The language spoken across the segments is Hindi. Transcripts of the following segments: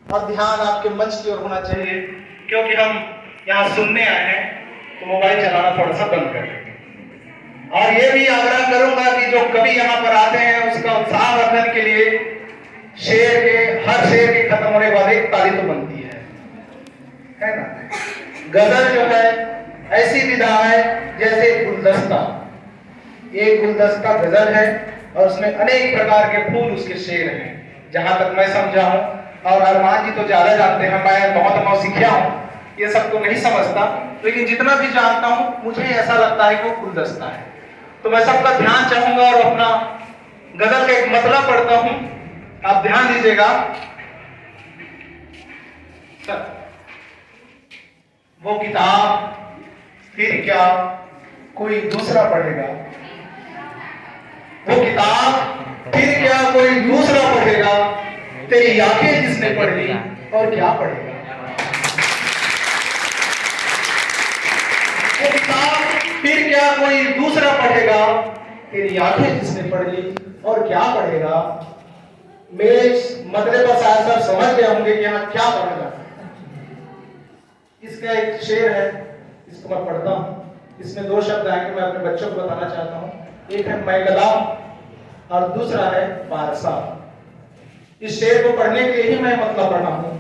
और ध्यान आपके मंच की ओर होना चाहिए, क्योंकि हम यहाँ सुनने आए हैं, तो मोबाइल चलाना थोड़ा सा बंद कर दें। और ये भी आग्रह करूंगा कि जो कवि यहाँ पर आते हैं उसका उत्साह वर्धन के लिए हर शेर के खत्म होने के बाद एक ताली तो बनती है ना। गजल जो है ऐसी विधा है जैसे गुलदस्ता, एक गुलदस्ता गजल है और उसमें अनेक प्रकार के फूल उसके शेर हैं, जहां तक मैं समझा हूं। और अरमान जी तो ज्यादा जानते हैं, मैं बहुत नौसिखिया हूं, ये सब तो नहीं समझता, लेकिन जितना भी जानता हूं मुझे ऐसा लगता है कि वो गुलदस्ता है। तो मैं सबका ध्यान चाहूंगा और अपना गजल का एक मतलब पढ़ता हूं, आप ध्यान दीजिएगा। वो किताब फिर क्या कोई दूसरा पढ़ेगा, वो किताब फिर क्या कोई दूसरा पढ़ेगा, तेरी आंखें जिसने पढ़ ली और क्या पढ़ेगा। वो किताब फिर क्या कोई दूसरा पढ़ेगा, तेरी आंखें जिसने पढ़ ली और क्या पढ़ेगा। मेरे मतलब का साथ समझ गए होंगे कि यहाँ क्या पढ़ा जाता है। इसका एक शेर है, इसको मैं पढ़ता हूँ। इसमें दो शब्द आएंगे, मैं अपने बच्चों को बताना चाहता हूँ। एक है मैं गुलाम और दूसरा है बादशाह। इस शेर को पढ़ने के लिए ही मैं मतलब पढ़ा हूँ।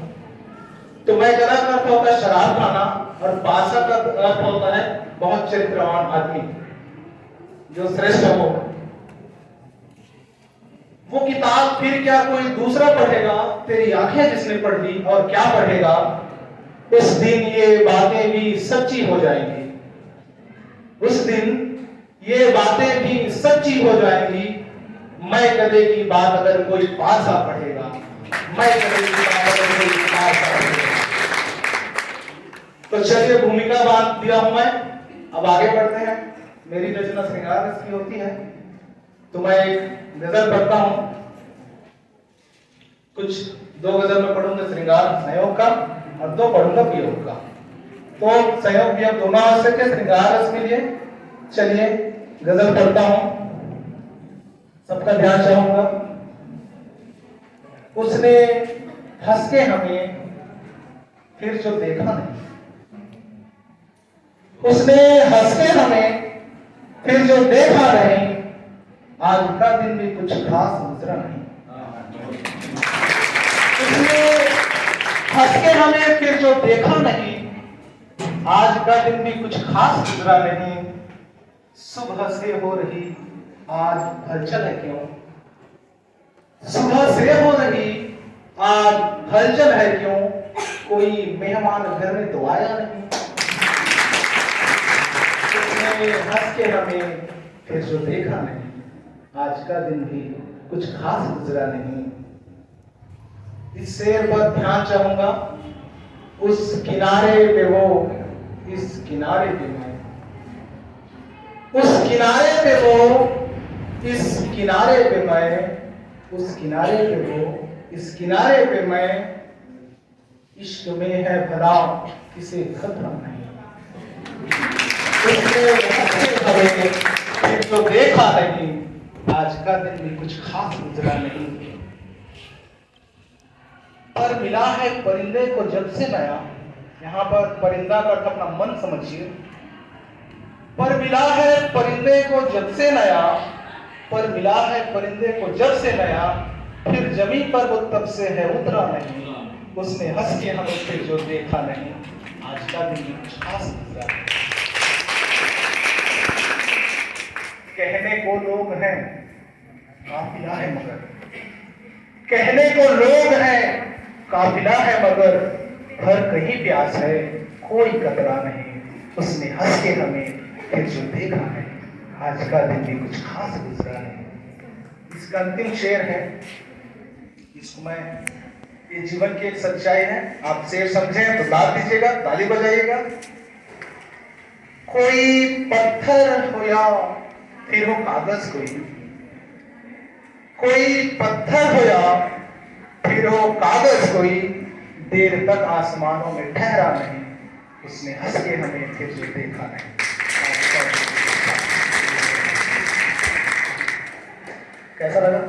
तो मैं गला का अर्थ होता है शराब खाना और बादशाह का अर्थ होता है बहुत चरित्रवान आदमी, जो श्रेष्ठ हो। वो किताब फिर क्या कोई दूसरा पढ़ेगा, तेरी आंखें जिसने पढ़ ली और क्या पढ़ेगा। उस दिन ये बातें भी सच्ची हो जाएंगी, उस दिन ये बातें भी सच्ची हो जाएंगी। मैं कदे की बात अगर कोई पासा पढ़ेगा, मैं कदे की बात अगर कोई पासा पढ़ेगा। तो चलिए भूमिका बांध दिया हूं मैं, अब आगे बढ़ते हैं। मेरी रचना श्रृंगार रस की होती है, तो मैं एक गजल पढ़ता हूं। कुछ दो गजल में पढ़ूंगा श्रृंगार संयोग का और दो पढ़ूंगा वियोग का। तो संयोग वियोग दोनों आ सके श्रृंगार रस के लिए। चलिए गजल पढ़ता हूं, सबका ध्यान चाहूंगा। उसने हंस के हमें फिर जो देखा नहीं, उसने हंस के हमें फिर जो देखा नहीं, आज का दिन भी कुछ खास गुजरा नहीं। उसने हंस के हमें फिर जो देखा नहीं, आज का दिन भी कुछ खास गुजरा नहीं। सुबह से हो रही आज हलचल है क्यों, सुबह से हो रही आज हलचल है क्यों, कोई मेहमान घर में तो आया नहीं। उसने हंस के हमें फिर जो देखा नहीं, आज का दिन भी कुछ खास गुजरा नहीं। इस शेर पर ध्यान चाहूंगा। उस किनारे पे वो, इस किनारे पे मैं, उस किनारे पे वो, इस किनारे पे मैं, उस किनारे पे वो, इस किनारे पे मैं। इश्क में है भला किसे खतरा नहीं। उसने जो देखा नहीं, आज का दिन भी कुछ खास गुजरा नहीं। पर मिला है परिंदे को जब से नया, यहां पर परिंदा का अपना मन समझिए। पर मिला है परिंदे को जब से नया, पर मिला है परिंदे को जब से नया, फिर जमीन पर वो तब से है उतरा नहीं। उसने हंस के हमें फिर जो देखा नहीं, आज का दिन भी कुछ खास गुजरा नहीं। कहने को लोग हैं काफिला है मगर, कहने को लोग हैं काफिला है मगर, हर कहीं प्यास है कोई कतरा नहीं। उसने हंस के हमें फिर जो देखा है, आज का दिन भी कुछ खास गुजरा नहीं। इसका अंतिम शेर है, इसको मैं, ये जीवन की एक सच्चाई है। आप शेर समझे तो दाद दीजिएगा, ताली बजाइएगा। कोई पत्थर हो या फिर हो कागज, कोई पत्थर हो या फिर हो कागज, कोई देर तक आसमानों में ठहरा नहीं। उसने हंस के हमें फिर जो देखा नहीं। कैसा लगा?